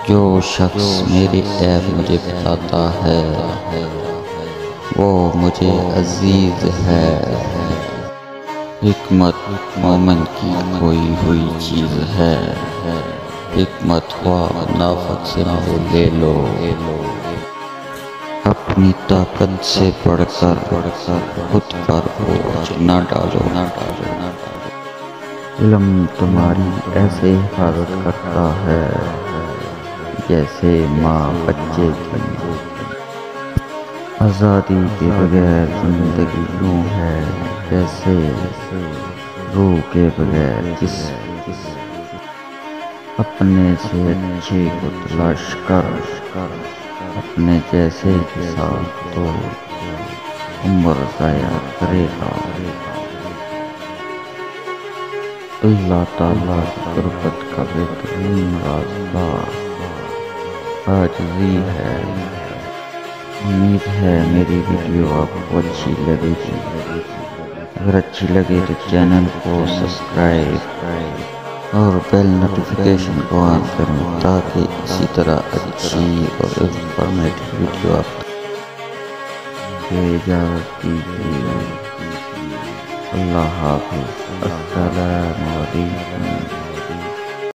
جو شخص میری عیب مجھے بتاتا ہے وہ مجھے عزیز ہے۔ حکمت مومن کی کھوئی ہوئی چیز ہے، حکمت ہوا منافق سے وہ لے لو۔ اپنی طاقت سے بڑھ کر خود پر بوجھ نہ ڈالو۔ علم تمہاری ایسے حفاظت کرتا ہے جیسے ماں بچے کی۔ آزادی کے بغیر زندگی یوں ہے جیسے روح کے بغیر جسم۔ اپنے سے اچھے کو تلاش کر، اپنے جیسے کے ساتھ تو عمر ضائع کرے گا۔ اللہ تعالیٰ کی قربت کا بہترین راستہ عاجزی ہے۔ امید ہے میری ویڈیو آپ کو اچھی لگے گی۔ اگر اچھی لگے تو چینل کو سبسکرائب اور بیل نوٹیفیکیشن کو آن کریں تاکہ اسی طرح اچھی اور انفارمیٹو ویڈیو آپ تک اجازت دیجیے۔ اللہ حافظ۔ السلام علیکم۔